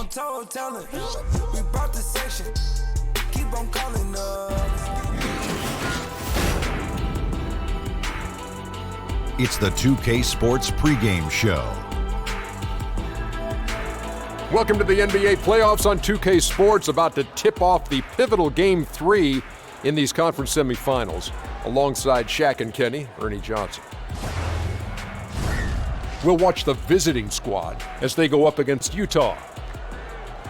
untold talent. We brought the section. Keep on calling us. It's the 2K Sports pregame show. Welcome to the NBA playoffs on 2K Sports, about to tip off the pivotal Game 3 in these conference semifinals. Alongside Shaq and Kenny, Ernie Johnson. We'll watch the visiting squad as they go up against Utah.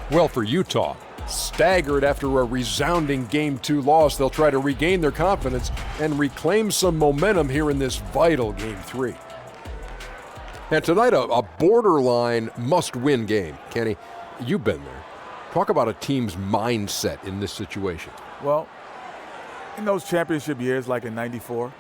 Well, for Utah, staggered after a resounding Game 2 loss, they'll try to regain their confidence and reclaim some momentum here in this vital Game 3. And tonight, a borderline must-win game. Kenny, you've been there. Talk about a team's mindset in this situation. Well, in those championship years, like in '94,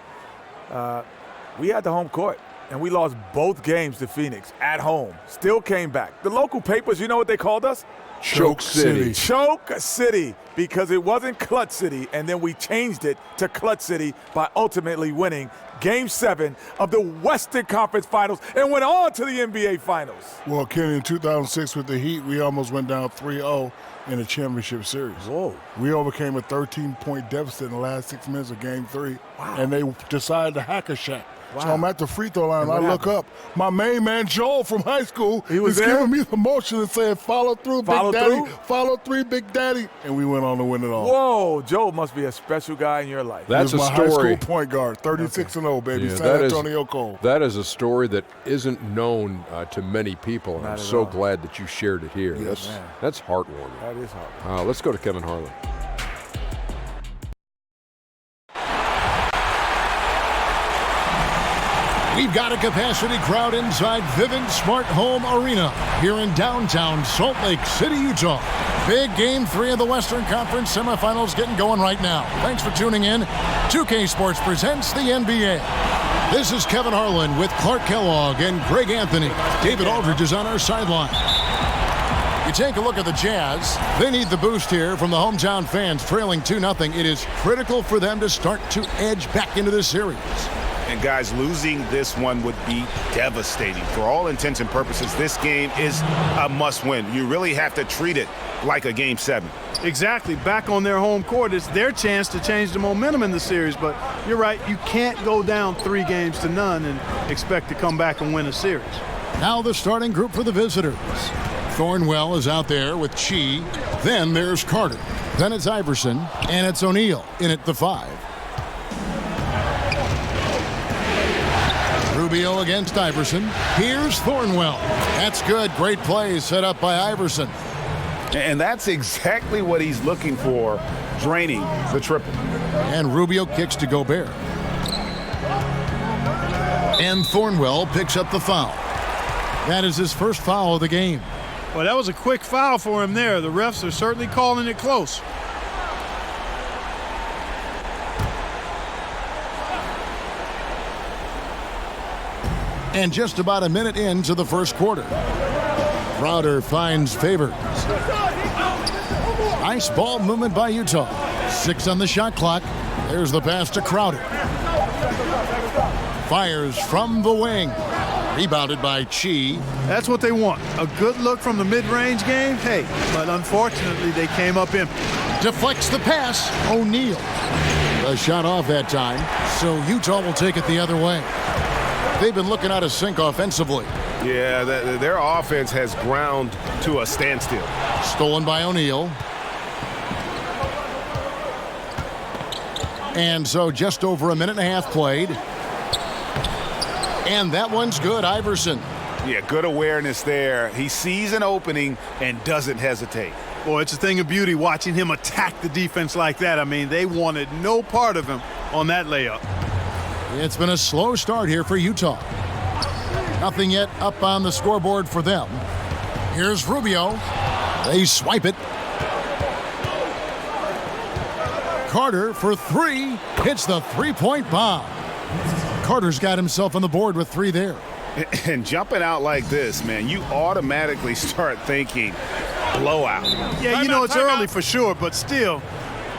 we had the home court, and we lost both games to Phoenix at home. Still came back. The local papers, you know what they called us? Choke City. Choke City, because it wasn't Clutch City, and then we changed it to Clutch City by ultimately winning Game 7 of the Western Conference Finals and went on to the NBA Finals. Well, Kenny, in 2006 with the Heat, we almost went down 3-0 in the championship series. Whoa. We overcame a 13-point deficit in the last 6 minutes of Game 3, Wow. and they decided to hack a Shaq. Wow. So I'm at the free throw line, and And I what look up. My main man, Joel, from high school, He was is there? giving me the motion and saying, follow through, Follow Big Daddy. through? Follow through, Big Daddy. And we went on to win it all. Whoa, Joe must be a special guy in your life. That's He was a my high story. school point guard, 36-0, baby. Yeah, San that is- Antonio Cole. That is a story that isn't known to many people, and Not I'm at so all. glad that you shared it here. Yes, man. That's heartwarming. That is hard. Let's go to Kevin Harlan. We've got a capacity crowd inside Vivint Smart Home Arena here in downtown Salt Lake City, Utah. Big Game 3 of the Western Conference semifinals getting going right now. Thanks for tuning in. 2K Sports presents the NBA. This is Kevin Harlan with Clark Kellogg and Greg Anthony. David Aldridge is on our sideline. You take a look at the Jazz. They need the boost here from the hometown fans, trailing 2-0. It is critical for them to start to edge back into this series. And guys, losing this one would be devastating. For all intents and purposes, this game is a must-win. You really have to treat it like a Game 7. Exactly. Back on their home court, it's their chance to change the momentum in the series. But you're right, you can't go down 3-0 and expect to come back and win a series. Now the starting group for the visitors. Thornwell is out there with Chi. Then there's Carter. Then it's Iverson. And it's O'Neal in at the 5. Rubio against Iverson. Here's Thornwell. That's good. Great play set up by Iverson. And that's exactly what he's looking for, draining the triple. And Rubio kicks to Gobert. And Thornwell picks up the foul. That is his first foul of the game. Well, that was a quick foul for him there. The refs are certainly calling it close. And just about a minute into the first quarter. Crowder finds Favors. Nice ball movement by Utah. 6 on the shot clock. There's the pass to Crowder. Fires from the wing. Rebounded by Chi. That's what they want. A good look from the mid-range game. Hey, but unfortunately, they came up empty. Deflects the pass. O'Neal. A shot off that time. So Utah will take it the other way. They've been looking out of sync offensively. Yeah, their offense has ground to a standstill. Stolen by O'Neal. And so just over a minute and a half played. And that one's good, Iverson. Yeah, good awareness there. He sees an opening and doesn't hesitate. Boy, it's a thing of beauty watching him attack the defense like that. I mean, they wanted no part of him on that layup. It's been a slow start here for Utah. Nothing yet up on the scoreboard for them. Here's Rubio. They swipe it. Carter for 3. Hits the three-point bomb. Carter's got himself on the board with 3 there. And jumping out like this, man, you automatically start thinking blowout. Yeah, you know it's early for sure, but still,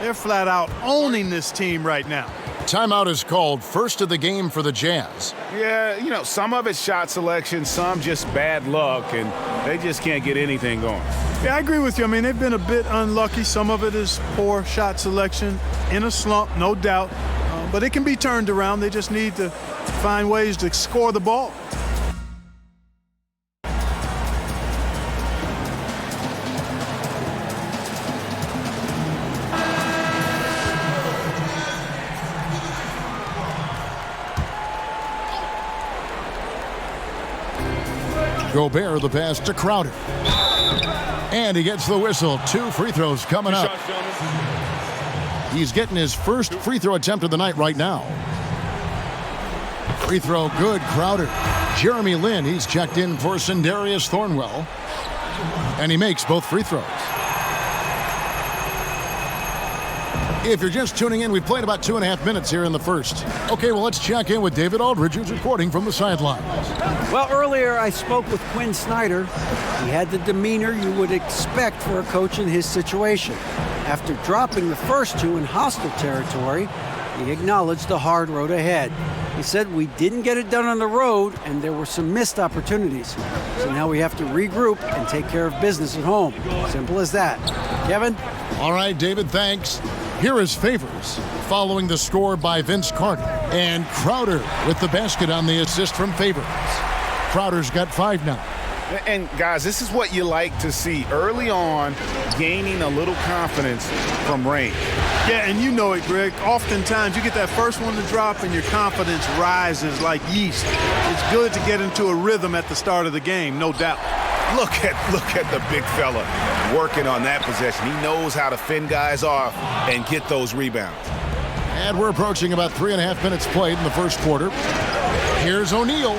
they're flat out owning this team right now. Timeout is called, first of the game for the Jazz. Yeah, you know, some of it's shot selection, some just bad luck, and they just can't get anything going. Yeah, I agree with you. I mean, they've been a bit unlucky. Some of it is poor shot selection, in a slump, no doubt. But it can be turned around. They just need to find ways to score the ball. Gobert, the pass to Crowder. And he gets the whistle. 2 free throws coming up. He's getting his first free throw attempt of the night right now. Free throw good, Crowder. Jeremy Lin, he's checked in for Sindarius Thornwell. And he makes both free throws. If you're just tuning in, we've played about 2.5 minutes here in the first. Okay, well, let's check in with David Aldridge, who's reporting from the sidelines. Well, earlier I spoke with Quinn Snyder. He had the demeanor you would expect for a coach in his situation. After dropping the first 2 in hostile territory, he acknowledged the hard road ahead. He said we didn't get it done on the road and there were some missed opportunities. So now we have to regroup and take care of business at home. Simple as that. Kevin? All right, David, thanks. Here is Favors, following the score by Vince Carter. And Crowder with the basket on the assist from Favors. Crowder's got 5 now. And, guys, this is what you like to see early on, gaining a little confidence from range. Yeah, and you know it, Greg. Oftentimes you get that first one to drop and your confidence rises like yeast. It's good to get into a rhythm at the start of the game, no doubt. Look at the big fella working on that possession. He knows how to fend guys off and get those rebounds. And we're approaching about 3.5 minutes played in the first quarter. Here's O'Neal.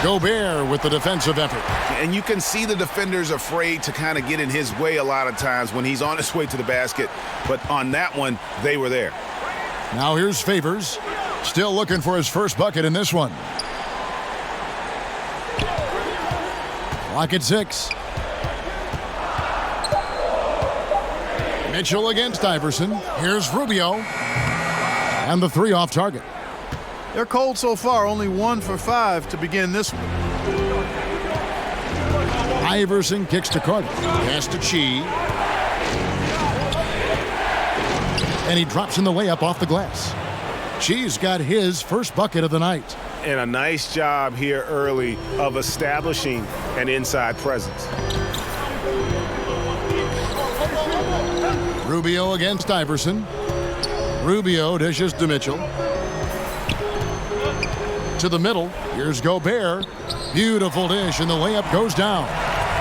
Gobert with the defensive effort. And you can see the defenders afraid to kind of get in his way a lot of times when he's on his way to the basket. But on that one, they were there. Now here's Favors. Still looking for his first bucket in this one. Clock at 6. Mitchell against Iverson. Here's Rubio. And the 3 off target. They're cold so far, only 1 for 5 to begin this one. Iverson kicks to Carter. Pass to Chi. And he drops in the layup off the glass. Chi's got his first bucket of the night. And a nice job here early of establishing an inside presence. Rubio against Iverson. Rubio dishes to Mitchell. To the middle. Here's Gobert. Beautiful dish, and the layup goes down.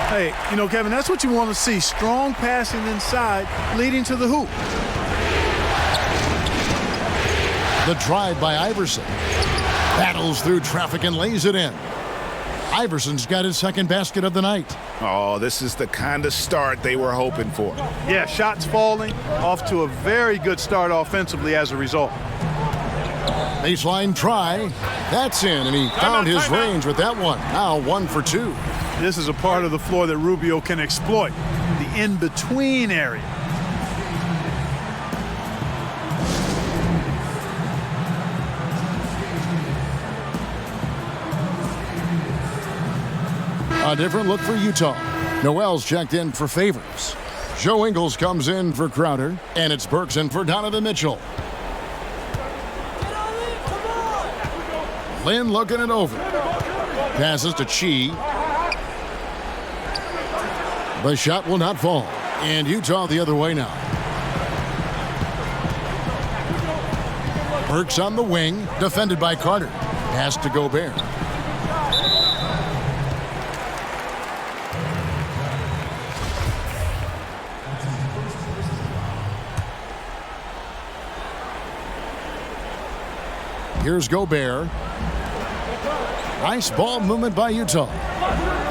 Hey, you know, Kevin, that's what you want to see. Strong passing inside, leading to the hoop. The drive by Iverson. Battles through traffic and lays it in. Iverson's got his second basket of the night. Oh, this is the kind of start they were hoping for. Yeah, shots falling, off to a very good start offensively as a result. Baseline try. That's in, and he found his range with that one. Now 1 for 2. This is a part of the floor that Rubio can exploit, the in-between area. A different look for Utah. Noel's checked in for Favors. Joe Ingles comes in for Crowder, and it's Burks in for Donovan Mitchell. Lin looking it over. Passes to Chi. The shot will not fall. And Utah the other way now. Burks on the wing, defended by Carter. Pass to Gobert. Here's Gobert. Nice ball movement by Utah.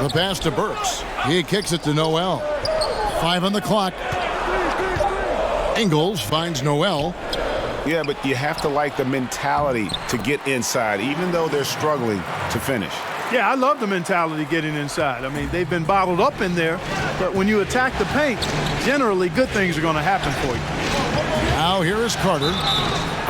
The pass to Burks. He kicks it to Noel. 5 on the clock. Ingles finds Noel. Yeah, but you have to like the mentality to get inside, even though they're struggling to finish. Yeah, I love the mentality getting inside. I mean, they've been bottled up in there, but when you attack the paint, generally good things are going to happen for you. Now here is Carter.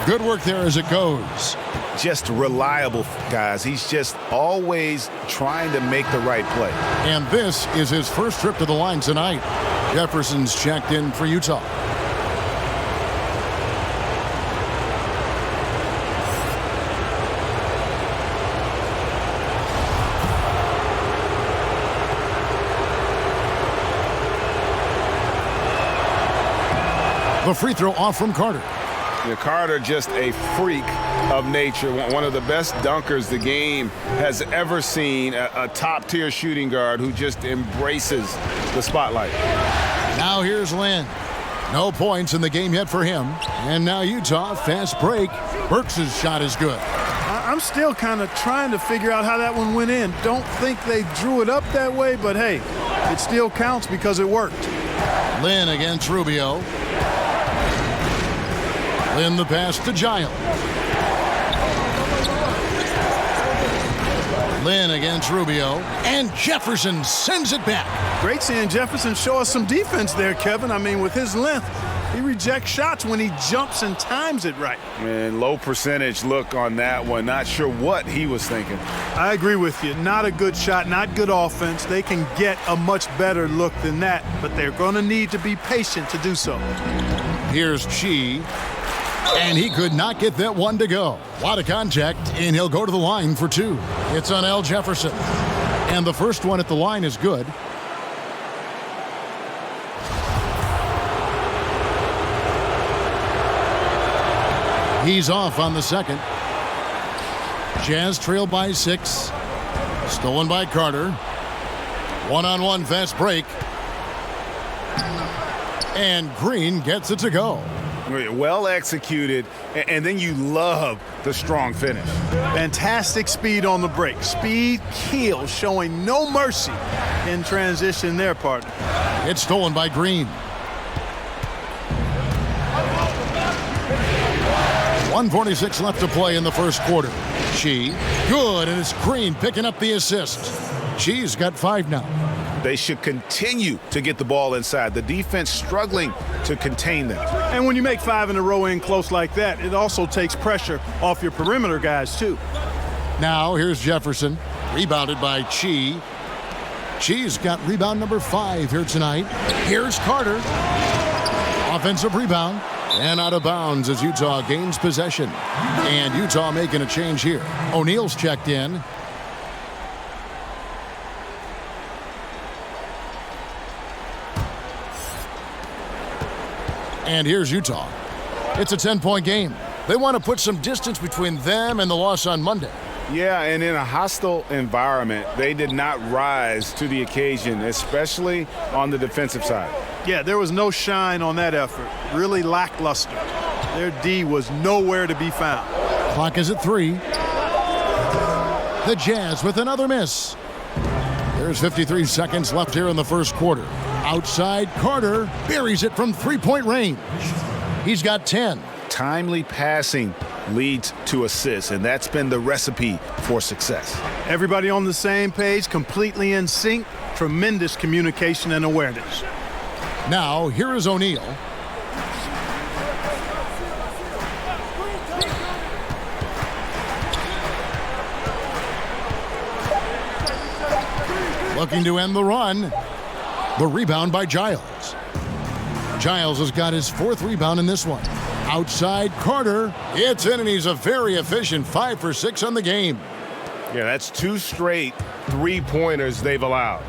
Good work there as it goes. just reliable, guys. He's just always trying to make the right play. And this is his first trip to the line tonight. Jefferson's checked in for Utah. The free throw off from Carter. Yeah, Carter, just a freak of nature, one of the best dunkers the game has ever seen, a top-tier shooting guard who just embraces the spotlight. Now here's Lin. No points in the game yet for him. And now Utah, fast break. Burks' shot is good. I'm still kind of trying to figure out how that one went in. Don't think they drew it up that way, but hey, it still counts because it worked. Lin against Rubio. Lin the pass to Giles. Lin against Rubio. And Jefferson sends it back. Great seeing Jefferson show us some defense there, Kevin. I mean, with his length, he rejects shots when he jumps and times it right. And low percentage look on that one. Not sure what he was thinking. I agree with you. Not a good shot, not good offense. They can get a much better look than that, but they're going to need to be patient to do so. Here's Chi. And he could not get that one to go. A lot of contact, and he'll go to the line for two. It's on Al Jefferson. And the first one at the line is good. He's off on the second. Jazz trail by 6. Stolen by Carter. One-on-one fast break. And Green gets it to go. Well executed, and then you love the strong finish. Fantastic speed on the break. Speed kills, showing no mercy in transition there, partner. It's stolen by Green. 1:46 left to play in the first quarter. Chi, good, and it's Green picking up the assist. Chi's got 5 now. They should continue to get the ball inside. The defense struggling to contain them. And when you make 5 in a row in close like that, it also takes pressure off your perimeter guys, too. Now here's Jefferson, rebounded by Chi. Chi's got rebound number 5 here tonight. Here's Carter. Offensive rebound. And out of bounds as Utah gains possession. And Utah making a change here. O'Neal's checked in. And here's Utah. It's a 10-point game. They want to put some distance between them and the loss on Monday. Yeah, and in a hostile environment, they did not rise to the occasion, especially on the defensive side. Yeah, there was no shine on that effort. Really lackluster. Their D was nowhere to be found. Clock is at 3. The Jazz with another miss. There's 53 seconds left here in the first quarter. Outside, Carter buries it from three-point range. He's got 10. Timely passing leads to assists, and that's been the recipe for success. Everybody on the same page, completely in sync. Tremendous communication and awareness. Now, here is O'Neal. Looking to end the run. The rebound by Giles. Giles has got his 4th rebound in this one. Outside, Carter. It's in, and he's a very efficient 5 for 6 on the game. Yeah, that's 2 straight three-pointers they've allowed.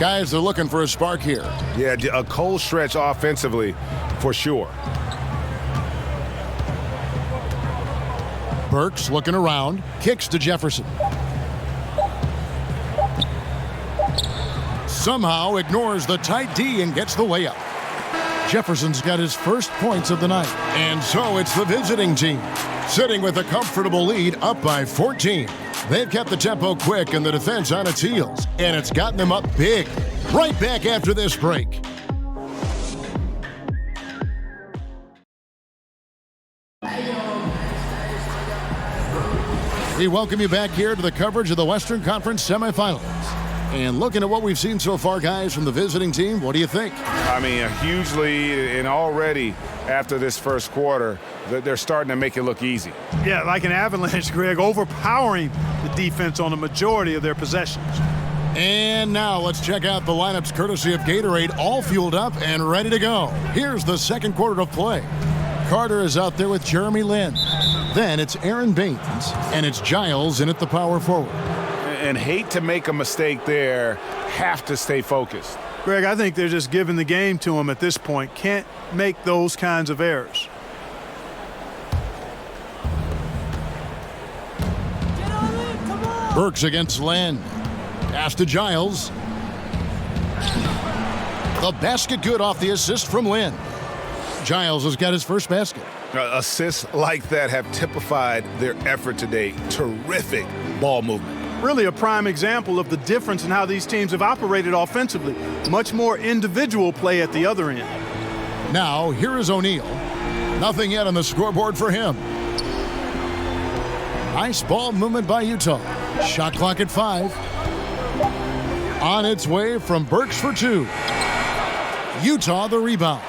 Guys, they're looking for a spark here. Yeah, a cold stretch offensively for sure. Burks looking around. Kicks to Jefferson. Somehow ignores the tight D and gets the layup. Jefferson's got his first points of the night. And so it's the visiting team, sitting with a comfortable lead up by 14. They've kept the tempo quick and the defense on its heels, and it's gotten them up big. Right back after this break. We welcome you back here to the coverage of the Western Conference semifinals. And looking at what we've seen so far, guys, from the visiting team, what do you think? I mean, a huge lead and already after this first quarter, they're starting to make it look easy. Yeah, like an avalanche, Greg, overpowering the defense on the majority of their possessions. And now let's check out the lineups courtesy of Gatorade, all fueled up and ready to go. Here's the second quarter of play. Carter is out there with Jeremy Lin. Then it's Aaron Baines, and it's Giles in at the power forward. And hate to make a mistake there, have to stay focused. Greg, I think they're just giving the game to him at this point. Can't make those kinds of errors. Burks against Lin. Pass to Giles. The basket good off the assist from Lin. Giles has got his first basket. Assists like that have typified their effort today. Terrific ball movement. Really a prime example of the difference in how these teams have operated offensively. Much more individual play at the other end. Now, here is O'Neal. Nothing yet on the scoreboard for him. Nice ball movement by Utah. Shot clock at 5. On its way from Burks for 2. Utah the rebound.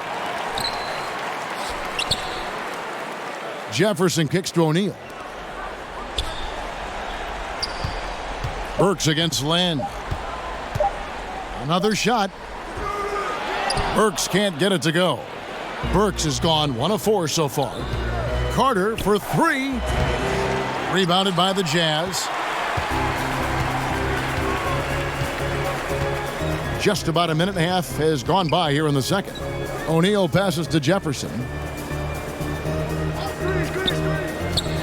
Jefferson kicks to O'Neal. Burks against Lin. Another shot. Burks can't get it to go. Burks has gone 1 of 4 so far. Carter for 3. Rebounded by the Jazz. Just about a minute and a half has gone by here in the second. O'Neal passes to Jefferson.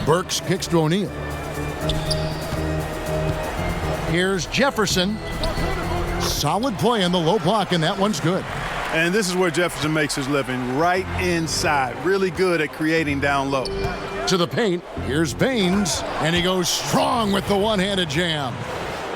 Burks kicks to O'Neal. Here's Jefferson. Solid play in the low block, and that one's good. And this is where Jefferson makes his living, right inside. Really good at creating down low. To the paint, here's Baines, and he goes strong with the one-handed jam.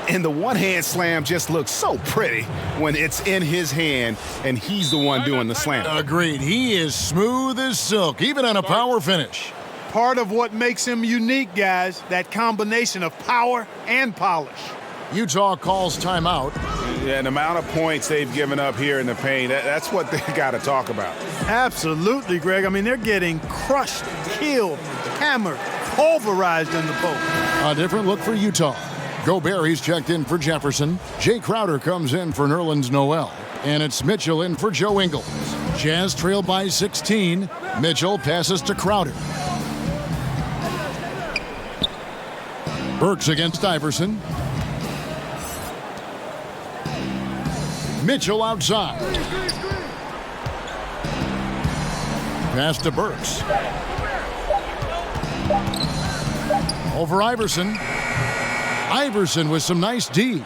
And the one-hand slam just looks so pretty when it's in his hand and he's the one doing the slam. Agreed. He is smooth as silk, even on a power finish. Part of what makes him unique, guys, that combination of power and polish. Utah calls timeout. Yeah, and the amount of points they've given up here in the paint, that's what they got to talk about. Absolutely, Greg. I mean, they're getting crushed, killed, hammered, pulverized in the post. A different look for Utah. Gobert's checked in for Jefferson. Jay Crowder comes in for Nerlens Noel. And it's Mitchell in for Joe Ingles. Jazz trail by 16. Mitchell passes to Crowder. Burks against Iverson. Mitchell outside. Pass to Burks. Over Iverson. Iverson with some nice D.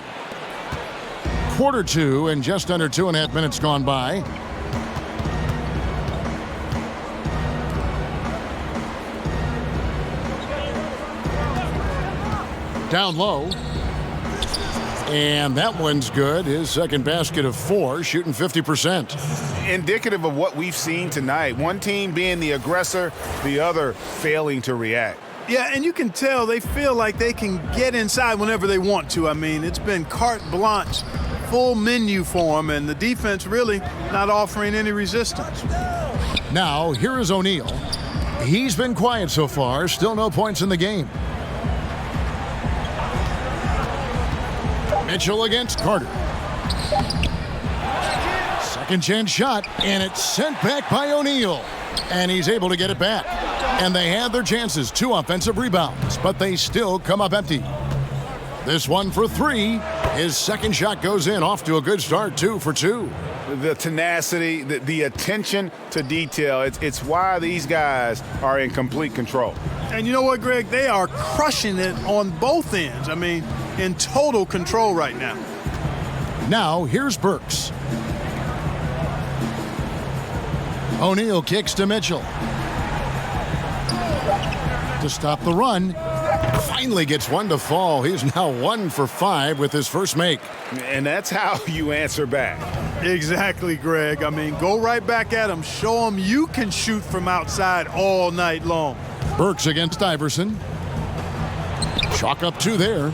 Quarter 2 and just under 2.5 minutes gone by. Down low. And that one's good. His second basket of 4, shooting 50%. Indicative of what we've seen tonight. One team being the aggressor, the other failing to react. Yeah, and you can tell they feel like they can get inside whenever they want to. I mean, it's been carte blanche, full menu for them, and the defense really not offering any resistance. Now, here is O'Neal. He's been quiet so far. Still no points in the game. Mitchell against Carter. Second chance shot, and it's sent back by O'Neal. And he's able to get it back. And they had their chances, 2 offensive rebounds, but they still come up empty. This one for 3. His second shot goes in, off to a good start, 2 for 2. The tenacity, the attention to detail, it's why these guys are in complete control. And you know what, Greg? They are crushing it on both ends. I mean, in total control right now. Now, here's Burks. O'Neal kicks to Mitchell. To stop the run. Finally gets one to fall. He's now 1 for 5 with his first make. And that's how you answer back. Exactly, Greg. I mean, go right back at him. Show him you can shoot from outside all night long. Burks against Iverson. Chalk up 2 there.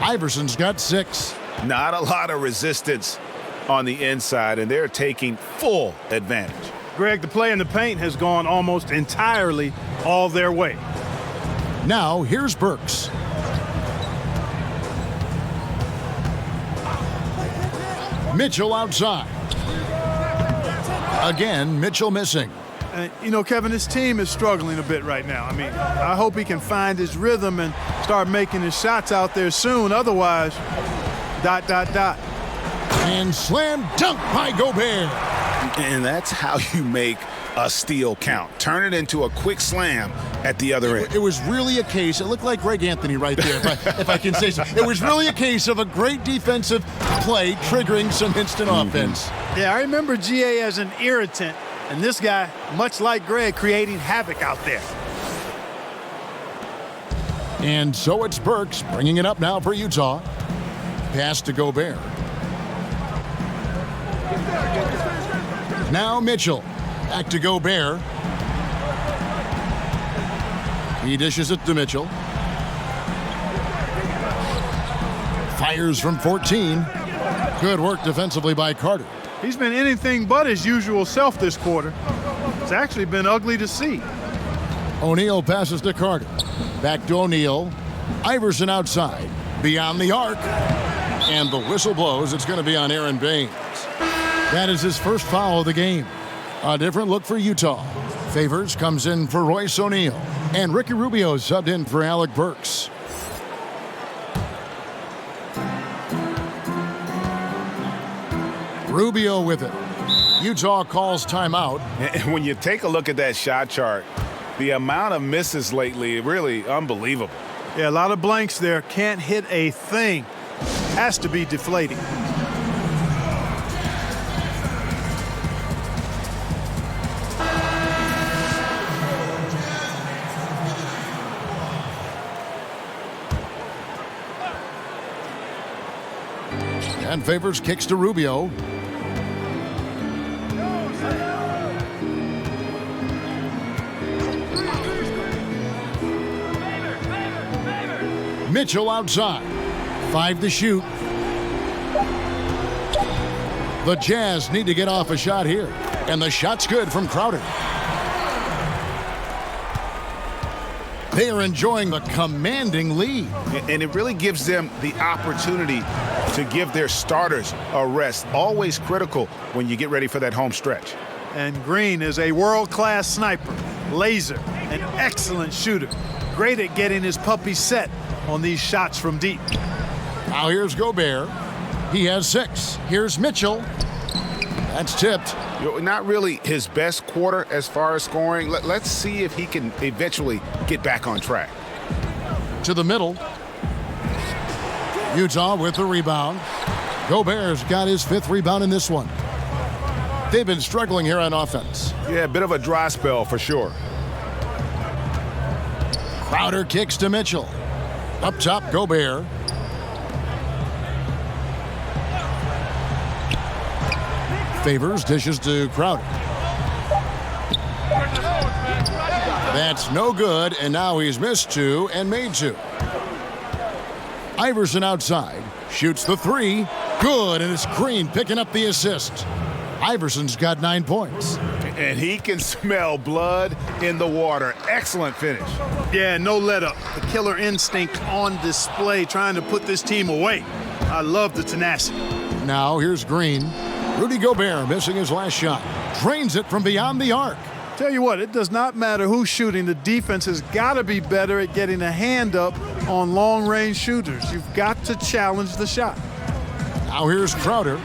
Iverson's got 6. Not a lot of resistance on the inside, and they're taking full advantage. Greg, the play in the paint has gone almost entirely all their way. Now, here's Burks. Mitchell outside. Again, Mitchell missing. You know, Kevin, this team is struggling a bit right now. I mean, I hope he can find his rhythm and start making his shots out there soon. Otherwise, ... And slam dunk by Gobert. And that's how you make a steal count. Turn it into a quick slam at the other end. It was really a case, it looked like Greg Anthony right there, if I can say so. It was really a case of a great defensive play triggering some instant offense. Yeah, I remember GA as an irritant, and this guy, much like Greg, creating havoc out there. And so it's Burks bringing it up now for Utah. Pass to Gobert. Now Mitchell. Back to Gobert. He dishes it to Mitchell. Fires from 14. Good work defensively by Carter. He's been anything but his usual self this quarter. It's actually been ugly to see. O'Neal passes to Carter. Back to O'Neal. Iverson outside. Beyond the arc. And the whistle blows. It's going to be on Aaron Baines. That is his first foul of the game. A different look for Utah. Favors comes in for Royce O'Neal. And Ricky Rubio subbed in for Alec Burks. Rubio with it. Utah calls timeout. And when you take a look at that shot chart, the amount of misses lately, really unbelievable. Yeah, a lot of blanks there. Can't hit a thing. Has to be deflating. And Favors kicks to Rubio. Mitchell outside. 5 to shoot. The Jazz need to get off a shot here. And the shot's good from Crowder. They are enjoying the commanding lead. And it really gives them the opportunity to give their starters a rest. Always critical when you get ready for that home stretch. And Green is a world-class sniper, laser, an excellent shooter. Great at getting his puppy set on these shots from deep. Now here's Gobert. He has 6. Here's Mitchell. That's tipped. Not really his best quarter as far as scoring. Let's see if he can eventually get back on track. To the middle. Utah with the rebound. Gobert's got his 5th rebound in this one. They've been struggling here on offense. Yeah, a bit of a dry spell for sure. Crowder kicks to Mitchell. Up top, Gobert. Favors dishes to Crowder. That's no good, and now he's missed 2 and made 2. Iverson outside, shoots the 3. Good, and it's Green picking up the assist. Iverson's got 9 points. And he can smell blood in the water. Excellent finish. Yeah, no let up. The killer instinct on display, trying to put this team away. I love the tenacity. Now here's Green. Rudy Gobert missing his last shot. Drains it from beyond the arc. Tell you what, it does not matter who's shooting. The defense has got to be better at getting a hand up on long-range shooters. You've got to challenge the shot. Now here's Crowder.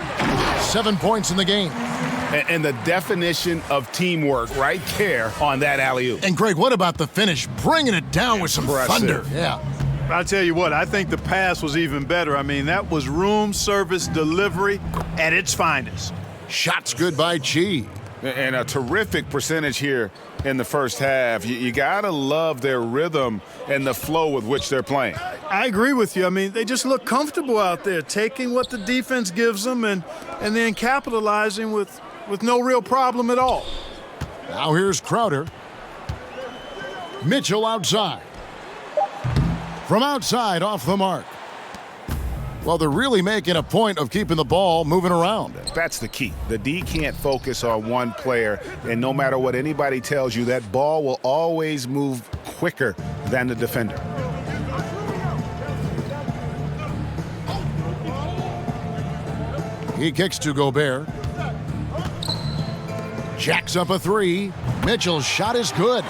7 points in the game. And the definition of teamwork right there on that alley-oop. And Greg, what about the finish? Bringing it down with some thunder. Yeah. I'll tell you what, I think the pass was even better. I mean, that was room service delivery at its finest. Shots good by Chi. And a terrific percentage here in the first half. You got to love their rhythm and the flow with which they're playing. I agree with you. I mean, they just look comfortable out there, taking what the defense gives them and then capitalizing with no real problem at all. Now here's Crowder. Mitchell outside. From outside, off the mark. Well, they're really making a point of keeping the ball moving around. That's the key. The D can't focus on one player, and no matter what anybody tells you, that ball will always move quicker than the defender. He kicks to Gobert. Jacks up a three. Mitchell's shot is good.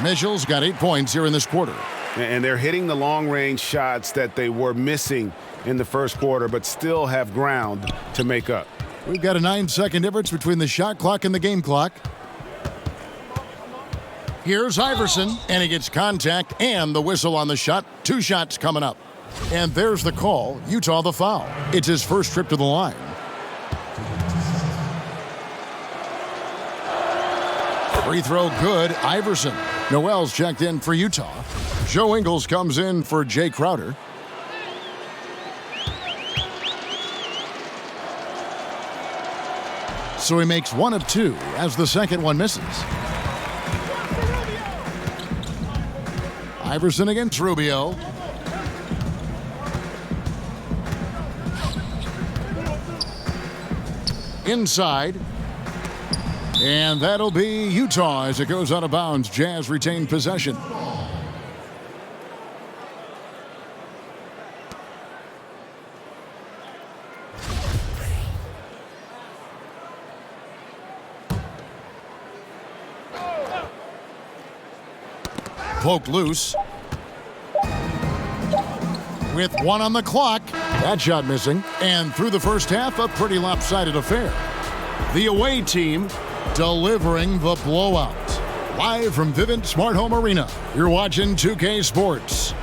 Mitchell's got 8 points here in this quarter. And they're hitting the long-range shots that they were missing in the first quarter, but still have ground to make up. We've got a 9-second difference between the shot clock and the game clock. Here's Iverson, and he gets contact and the whistle on the shot. 2 shots coming up. And there's the call. Utah the foul. It's his first trip to the line. Free throw good. Iverson. Noel's checked in for Utah. Joe Ingles comes in for Jay Crowder. So he makes 1 of 2 as the second one misses. Iverson against Rubio. Inside. And that'll be Utah as it goes out of bounds. Jazz retain possession. Poked loose. With 1 on the clock. That shot missing. And through the first half, a pretty lopsided affair. The away team delivering the blowout. Live from Vivint Smart Home Arena, you're watching 2K Sports.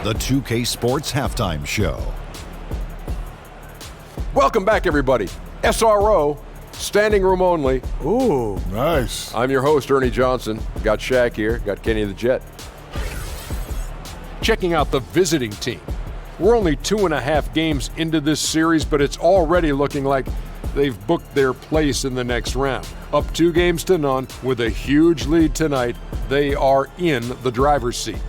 The 2K Sports Halftime Show. Welcome back, everybody. SRO, standing room only. Ooh. Nice. I'm your host, Ernie Johnson. Got Shaq here, got Kenny the Jet. Checking out the visiting team. We're only 2.5 games into this series, but it's already looking like they've booked their place in the next round. Up 2 games to none with a huge lead tonight. They are in the driver's seat.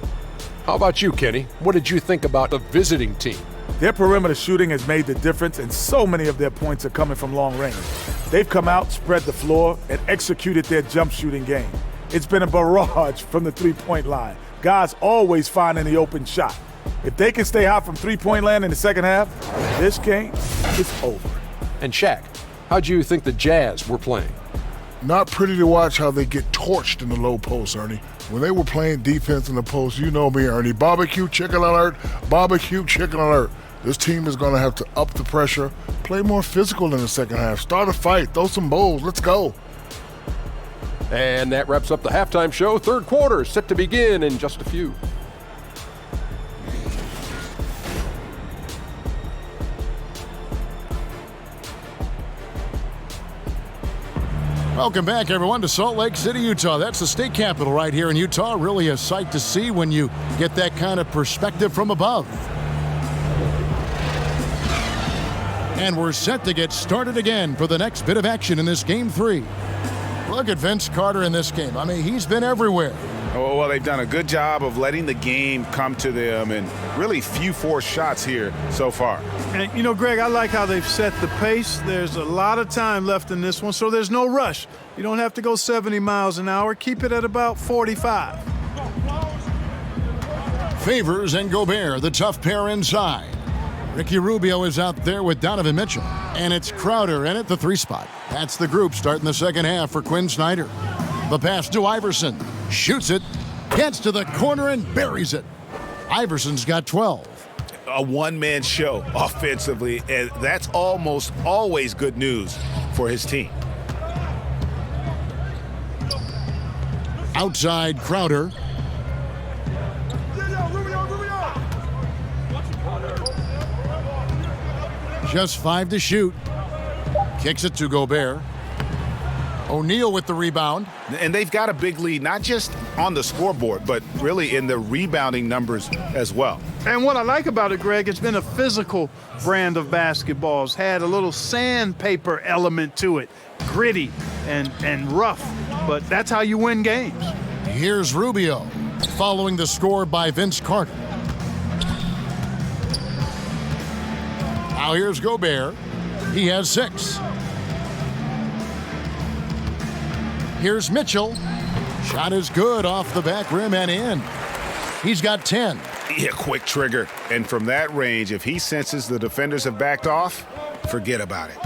How about you, Kenny? What did you think about the visiting team? Their perimeter shooting has made the difference, and so many of their points are coming from long range. They've come out, spread the floor, and executed their jump shooting game. It's been a barrage from the three-point line. Guys always finding the open shot. If they can stay hot from three-point land in the second half, this game is over. And Shaq, how'd you think the Jazz were playing? Not pretty to watch how they get torched in the low post, Ernie. When they were playing defense in the post, you know me, Ernie. Barbecue chicken alert, barbecue chicken alert. This team is going to have to up the pressure, play more physical in the second half, start a fight, throw some bowls, let's go. And that wraps up the halftime show. Third quarter set to begin in just a few. Welcome back, everyone, to Salt Lake City, Utah. That's the state capital right here in Utah. Really a sight to see when you get that kind of perspective from above. And we're set to get started again for the next bit of action in this Game 3. Look at Vince Carter in this game. I mean, he's been everywhere. Oh, well, they've done a good job of letting the game come to them, and really few forced shots here so far. And, you know, Greg, I like how they've set the pace. There's a lot of time left in this one, so there's no rush. You don't have to go 70 miles an hour. Keep it at about 45. Favors and Gobert, the tough pair inside. Ricky Rubio is out there with Donovan Mitchell. And it's Crowder in at the 3 spot. That's the group starting the second half for Quinn Snyder. The pass to Iverson. Shoots it. Gets to the corner and buries it. Iverson's got 12. A one-man show offensively, and that's almost always good news for his team. Outside Crowder. Just 5 to shoot. Kicks it to Gobert. O'Neal with the rebound. And they've got a big lead, not just on the scoreboard, but really in the rebounding numbers as well. And what I like about it, Greg, it's been a physical brand of basketball. It's had a little sandpaper element to it. Gritty and rough. But that's how you win games. Here's Rubio. following the score by Vince Carter. Now here's Gobert. He has 6. Here's Mitchell. Shot is good off the back rim and in. He's got 10. Yeah, quick trigger. And from that range, if he senses the defenders have backed off, forget about it.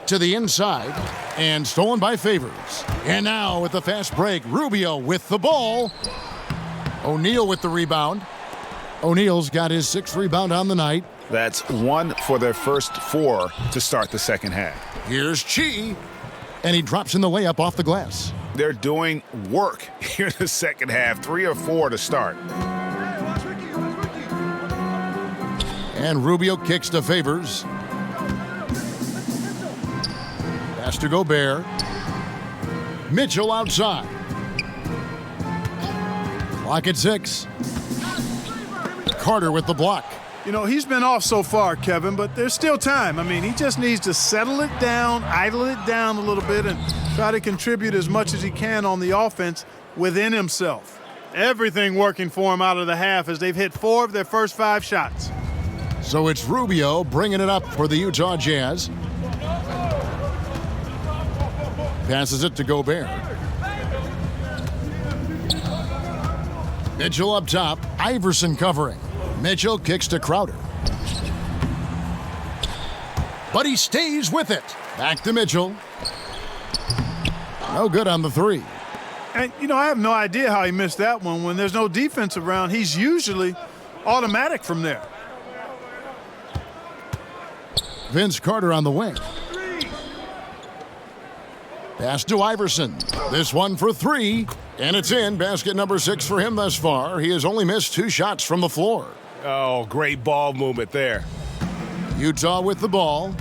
To the inside and stolen by Favors. And now with the fast break, Rubio with the ball. O'Neal with the rebound. O'Neal's got his 6th rebound on the night. That's 1 for their first 4 to start the second half. Here's Chi. And he drops in the layup off the glass. They're doing work here in the second half. 3 or 4 to start. And Rubio kicks to Favors. Pass to Gobert. Mitchell outside. Clock at 6. Carter with the block. You know, he's been off so far, Kevin, but there's still time. I mean, he just needs to settle it down, idle it down a little bit, and try to contribute as much as he can on the offense within himself. Everything working for him out of the half as they've hit 4 of their first 5 shots. So it's Rubio bringing it up for the Utah Jazz. Passes it to Gobert. Mitchell up top. Iverson covering. Mitchell kicks to Crowder. But he stays with it. Back to Mitchell. No good on the 3. And, you know, I have no idea how he missed that one. When there's no defense around, he's usually automatic from there. Vince Carter on the wing. Pass to Iverson. This one for 3. And it's in. Basket number 6 for him thus far. He has only missed 2 shots from the floor. Oh, great ball movement there. Utah with the ball.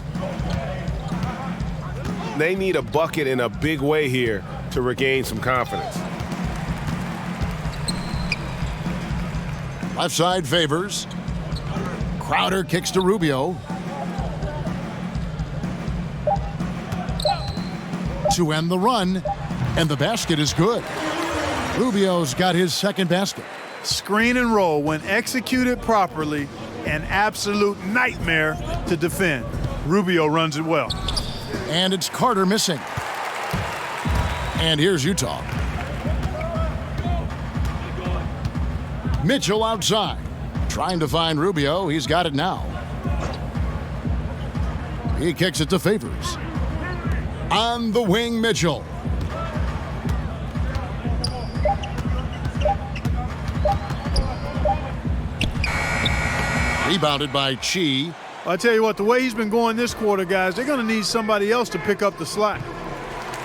They need a bucket in a big way here to regain some confidence. Left side Favors. Crowder kicks to Rubio. To end the run, and the basket is good. Rubio's got his 2nd basket. Screen and roll, when executed properly, an absolute nightmare to defend. Rubio runs it well. And it's Carter missing. And here's Utah. Mitchell outside. Trying to find Rubio. He's got it now. He kicks it to Favors. On the wing, Mitchell. Rebounded by Chi. I tell you what, the way he's been going this quarter, guys, they're going to need somebody else to pick up the slack.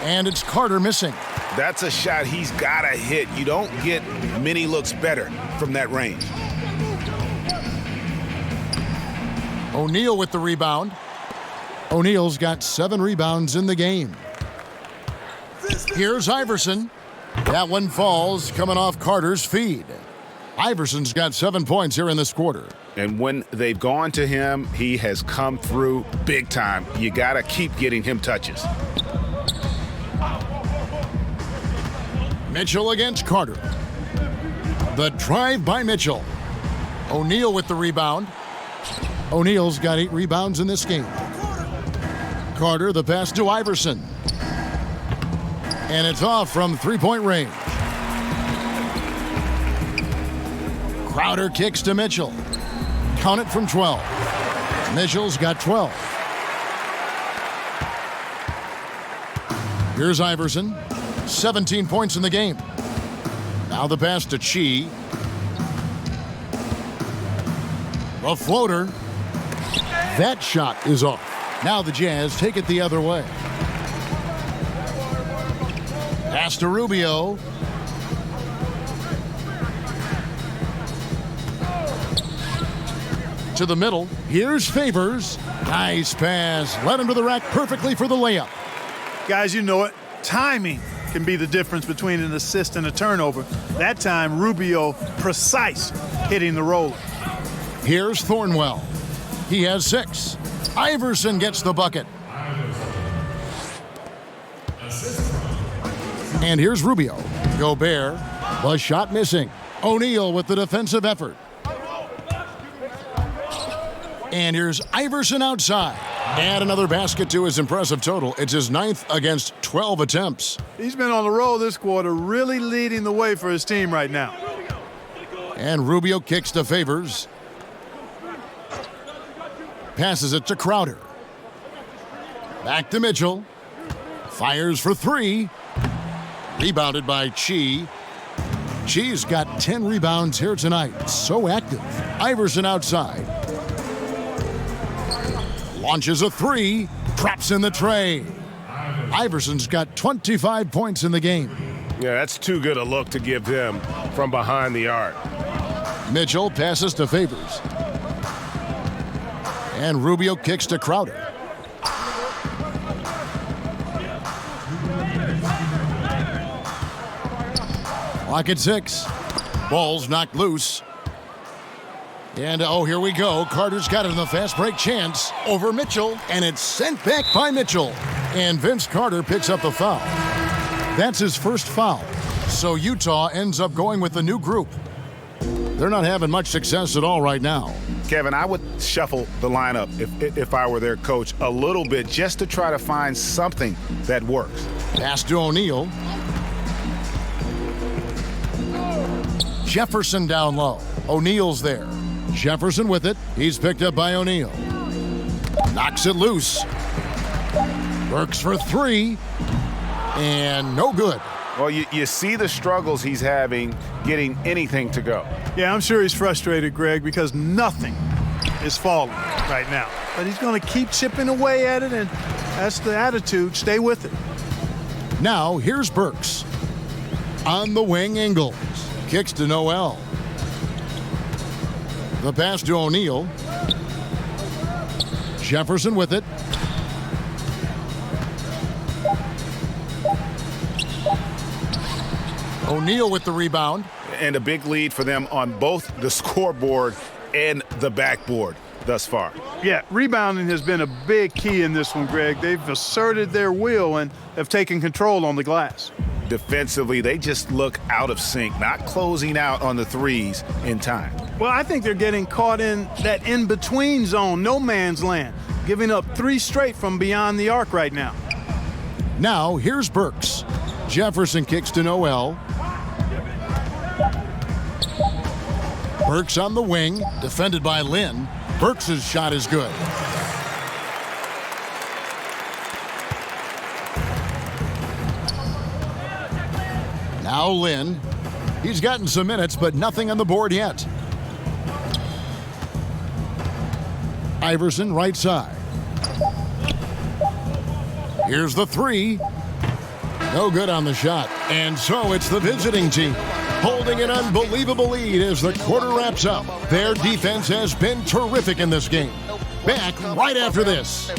And it's Carter missing. That's a shot he's got to hit. You don't get many looks better from that range. O'Neal with the rebound. O'Neal's got 7 rebounds in the game. Here's Iverson. That one falls coming off Carter's feed. Iverson's got 7 points here in this quarter. And when they've gone to him, he has come through big time. You got to keep getting him touches. Mitchell against Carter. The drive by Mitchell. O'Neal with the rebound. O'Neal's got 8 rebounds in this game. Carter, the pass to Iverson. And it's off from 3-point range. Crowder kicks to Mitchell. Count it from 12. Mitchell's got 12. Here's Iverson. 17 points in the game. Now the pass to Chi. The floater. That shot is off. Now the Jazz take it the other way. Pass to Rubio. To the middle. Here's Favors. Nice pass. Led him to the rack perfectly for the layup. Guys, you know it. Timing can be the difference between an assist and a turnover. That time, Rubio precise hitting the roller. Here's Thornwell. He has 6. Iverson gets the bucket. And here's Rubio. Gobert, the shot missing. O'Neal with the defensive effort. And here's Iverson outside. Add another basket to his impressive total. It's his 9th against 12 attempts. He's been on the roll this quarter, really leading the way for his team right now. And Rubio kicks to Favors. Passes it to Crowder. Back to Mitchell. Fires for 3. Rebounded by Chi. Chi's got 10 rebounds here tonight. So active. Iverson outside. Launches a 3. Traps in the tray. Iverson's got 25 points in the game. Yeah, that's too good a look to give him from behind the arc. Mitchell passes to Favors. And Rubio kicks to Crowder. Clock at 6. Ball's knocked loose. And here we go. Carter's got it in the fast break chance over Mitchell. And it's sent back by Mitchell. And Vince Carter picks up the foul. That's his first foul. So Utah ends up going with the new group. They're not having much success at all right now. Kevin, I would shuffle the lineup if I were their coach a little bit just to try to find something that works. Pass to O'Neal. Jefferson down low. O'Neal's there. Jefferson with it. He's picked up by O'Neal. Knocks it loose. Works for 3. And no good. Well, you see the struggles he's having getting anything to go. Yeah, I'm sure he's frustrated, Greg, because nothing is falling right now. But he's going to keep chipping away at it, and that's the attitude. Stay with it. Now, here's Burks. On the wing, Ingles. Kicks to Noel. The pass to O'Neal. Jefferson with it. O'Neal with the rebound. And a big lead for them on both the scoreboard and the backboard thus far. Yeah, rebounding has been a big key in this one, Greg. They've asserted their will and have taken control on the glass. Defensively, they just look out of sync, not closing out on the threes in time. Well, I think they're getting caught in that in-between zone, no man's land, giving up 3 straight from beyond the arc right now. Now, here's Burks. Jefferson kicks to Noel. Burks on the wing, defended by Lynn. Burks' shot is good. Now Lynn. He's gotten some minutes, but nothing on the board yet. Iverson right side. Here's the 3. No good on the shot. And so it's the visiting team holding an unbelievable lead as the quarter wraps up. Their defense has been terrific in this game. Back right after this.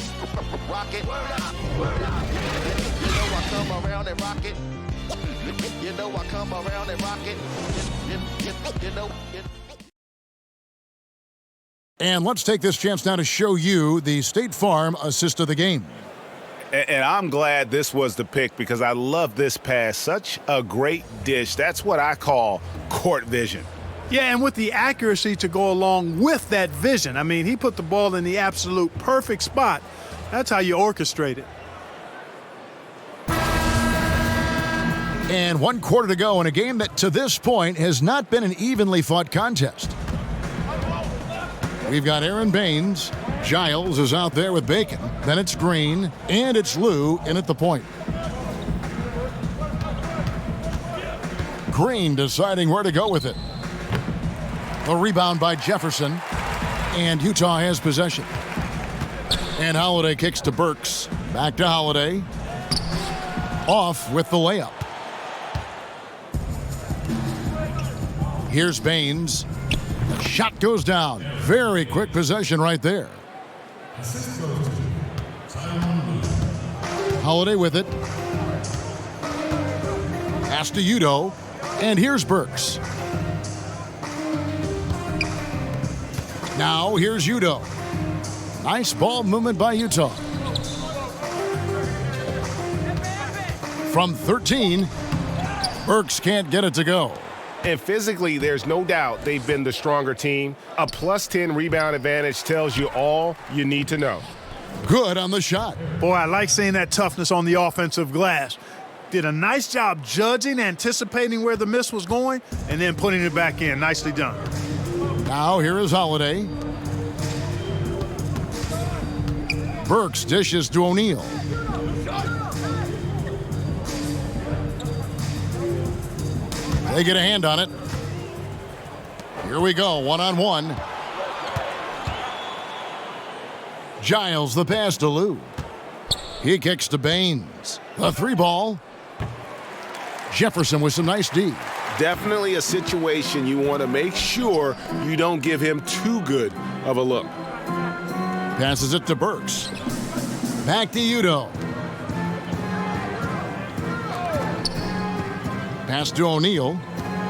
And let's take this chance now to show you the State Farm assist of the game. And I'm glad this was the pick because I love this pass. Such a great dish. That's what I call court vision. Yeah, and with the accuracy to go along with that vision. I mean, he put the ball in the absolute perfect spot. That's how you orchestrate it. And 1 quarter to go in a game that to this point has not been an evenly fought contest. We've got Aaron Baines. Giles is out there with Bacon. Then it's Green. And it's Lou in at the point. Green deciding where to go with it. A rebound by Jefferson. And Utah has possession. And Holiday kicks to Burks. Back to Holiday. Off with the layup. Here's Baines. The shot goes down. Very quick possession right there. Holiday with it. Pass to Udo. And here's Burks. Now here's Udo. Nice ball movement by Utah. From 13, Burks can't get it to go. And physically, there's no doubt they've been the stronger team. A +10 rebound advantage tells you all you need to know. Good on the shot. Boy, I like seeing that toughness on the offensive glass. Did a nice job judging, anticipating where the miss was going, and then putting it back in. Nicely done. Now here is Holiday. Burks dishes to O'Neal. They get a hand on it. Here we go, one-on-one. Giles the pass to Lou. He kicks to Baines. The 3-ball. Jefferson with some nice D. Definitely a situation you want to make sure you don't give him too good of a look. Passes it to Burks. Back to Udoh. Pass to O'Neal.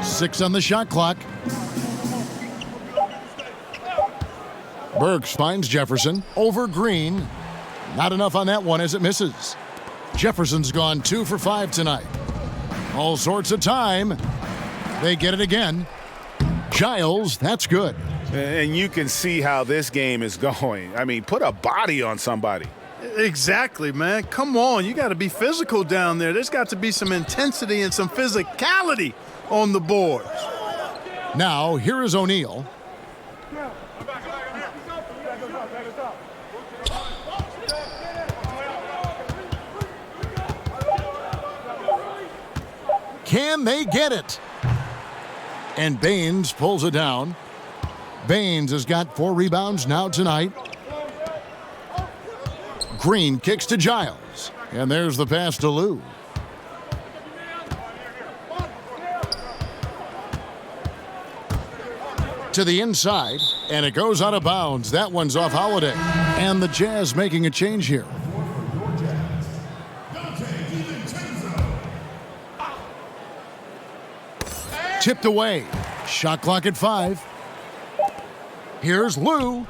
6 on the shot clock. Burks finds Jefferson over Green. Not enough on that one as it misses. Jefferson's gone 2 for 5 tonight. All sorts of time. They get it again. Giles, that's good. And you can see how this game is going. I mean, put a body on somebody. Exactly, man. Come on. You got to be physical down there. There's got to be some intensity and some physicality on the board. Now, here is O'Neal. Can they get it? And Baines pulls it down. Baines has got 4 rebounds now tonight. Green kicks to Giles. And there's the pass to Lou. To the inside, and it goes out of bounds. That one's off Holiday. And the Jazz making a change here. Tipped away. Shot clock at 5. Here's Lou.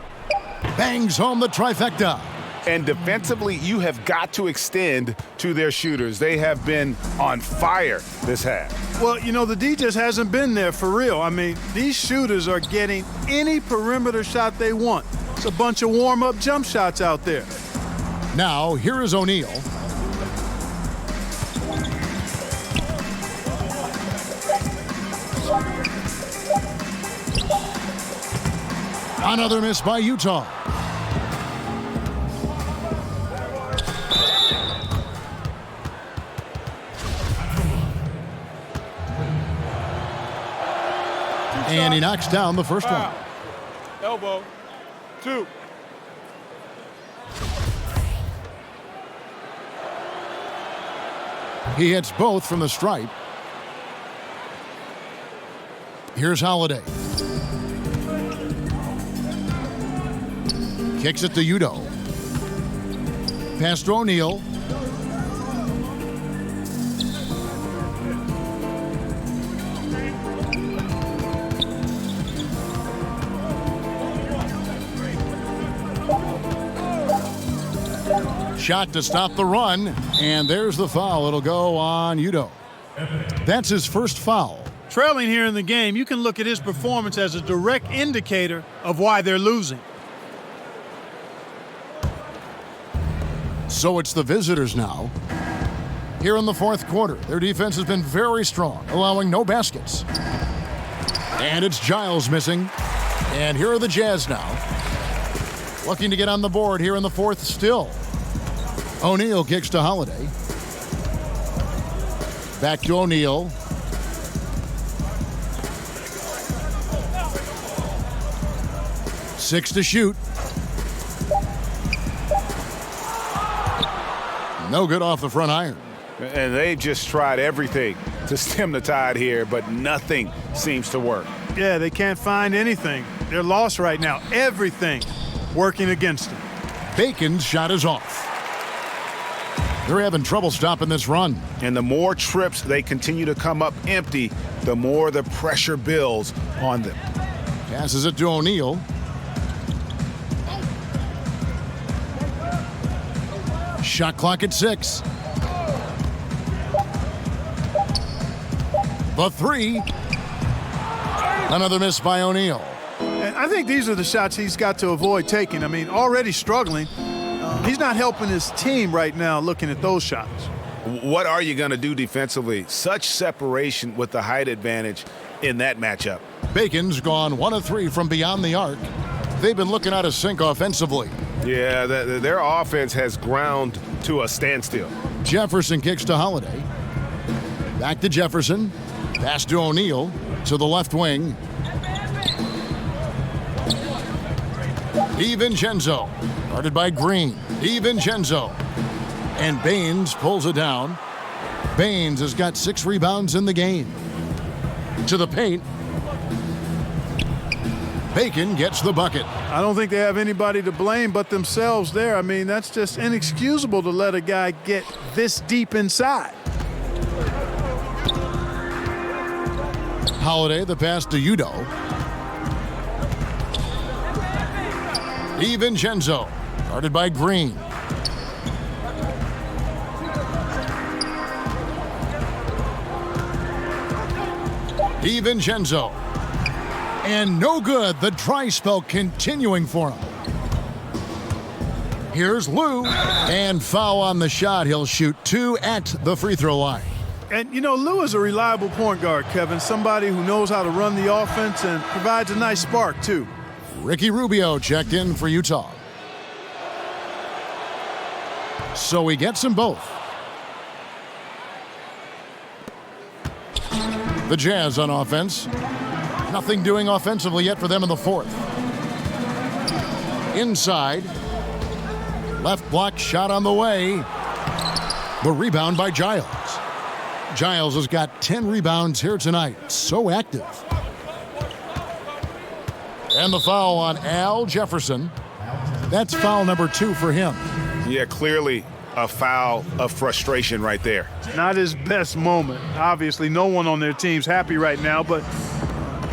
Bangs home the trifecta. And defensively, you have got to extend to their shooters. They have been on fire this half. Well, you know, the D just hasn't been there for real. I mean, these shooters are getting any perimeter shot they want. It's a bunch of warm-up jump shots out there. Now, here is O'Neal. Another miss by Utah. And he knocks down the first one. Elbow. 2. He hits both from the stripe. Here's Holiday. Kicks it to Udoh. Pass to O'Neal. Shot to stop the run, and there's the foul. It'll go on Udoh. That's his first foul. Trailing here in the game, you can look at his performance as a direct indicator of why they're losing. So it's the visitors now. Here in the fourth quarter, their defense has been very strong, allowing no baskets. And it's Giles missing. And here are the Jazz now. Looking to get on the board here in the fourth still. O'Neal kicks to Holiday. Back to O'Neal. Six to shoot. No good off the front iron. And they've just tried everything to stem the tide here, but nothing seems to work. Yeah, they can't find anything. They're lost right now. Everything working against them. Bacon's shot is off. They're having trouble stopping this run. And the more trips they continue to come up empty, the more the pressure builds on them. Passes it to O'Neal. Shot clock at 6. The three. Another miss by O'Neal. And I think these are the shots he's got to avoid taking. I mean, already struggling. He's not helping his team right now looking at those shots. What are you going to do defensively? Such separation with the height advantage in that matchup. Bacon's gone 1 of 3 from beyond the arc. They've been looking out of sync offensively. Yeah, their offense has ground to a standstill. Jefferson kicks to Holiday. Back to Jefferson. Pass to O'Neal to the left wing. DiVincenzo. Guarded by Green. DiVincenzo. And Baines pulls it down. Baines has got 6 rebounds in the game. To the paint. Bacon gets the bucket. I don't think they have anybody to blame but themselves there. I mean, that's just inexcusable to let a guy get this deep inside. Holiday, the pass to Udo. DiVincenzo, guarded by Green. DiVincenzo. And no good. The dry spell continuing for him. Here's Lou. And foul on the shot. He'll shoot 2 at the free throw line. And, you know, Lou is a reliable point guard, Kevin. Somebody who knows how to run the offense and provides a nice spark, too. Ricky Rubio checked in for Utah. So he gets them both. The Jazz on offense. Nothing doing offensively yet for them in the fourth. Inside. Left block shot on the way. The rebound by Giles. Giles has got 10 rebounds here tonight. So active. And the foul on Al Jefferson. That's foul number 2 for him. Yeah, clearly a foul of frustration right there. Not his best moment. Obviously, no one on their team's happy right now, but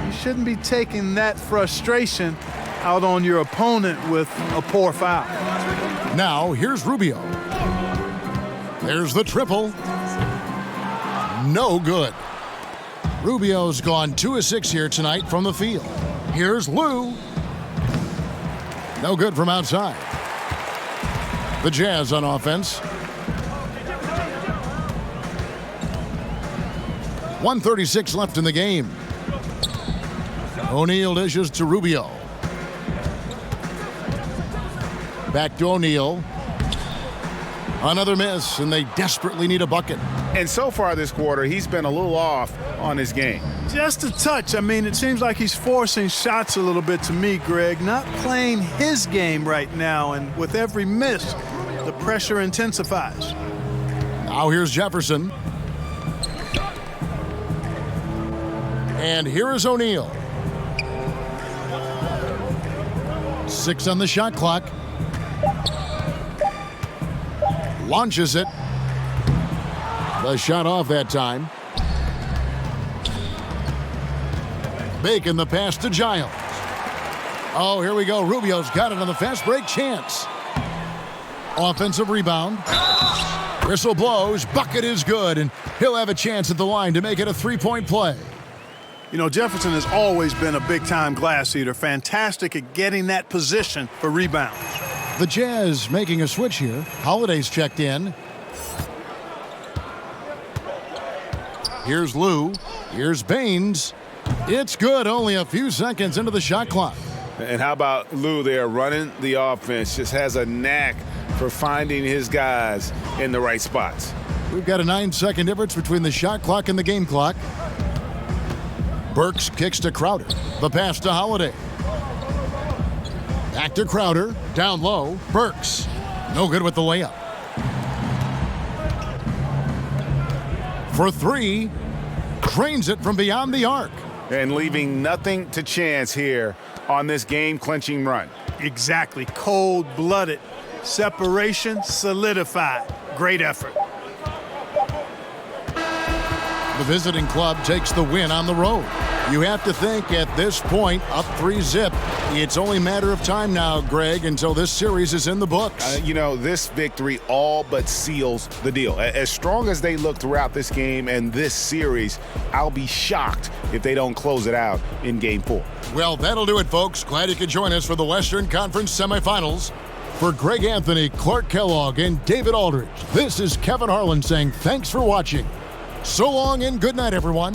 you shouldn't be taking that frustration out on your opponent with a poor foul. Now, here's Rubio. There's the triple. No good. Rubio's gone 2 of 6 here tonight from the field. Here's Lou. No good from outside. The Jazz on offense. 1:36 left in the game. O'Neal dishes to Rubio. Back to O'Neal. Another miss, and they desperately need a bucket. And so far this quarter, he's been a little off on his game. Just a touch. I mean, it seems like he's forcing shots a little bit to me, Greg. Not playing his game right now, and with every miss, the pressure intensifies. Now here's Jefferson. And here is O'Neal. 6 on the shot clock. Launches it. The shot off that time. Bacon the pass to Giles. Oh, here we go. Rubio's got it on the fast break chance. Offensive rebound. Whistle blows. Bucket is good, and he'll have a chance at the line to make it a 3-point play. You know, Jefferson has always been a big-time glass eater. Fantastic at getting that position for rebounds. The Jazz making a switch here. Holiday's checked in. Here's Lou. Here's Baines. It's good. Only a few seconds into the shot clock. And how about Lou there running the offense? Just has a knack for finding his guys in the right spots. We've got a 9-second difference between the shot clock and the game clock. Burks kicks to Crowder. The pass to Holiday. Back to Crowder. Down low. Burks. No good with the layup. For 3. Drains it from beyond the arc. And leaving nothing to chance here on this game-clinching run. Exactly. Cold-blooded. Separation solidified. Great effort. The visiting club takes the win on the road. You have to think at this point, up 3-0, it's only a matter of time now, Greg, until this series is in the books. This victory all but seals the deal. As strong as they look throughout this game and this series, I'll be shocked if they don't close it out in Game 4. Well, that'll do it, folks. Glad you could join us for the Western Conference semifinals. For Greg Anthony, Clark Kellogg, and David Aldridge, this is Kevin Harlan saying thanks for watching. So long and good night, everyone.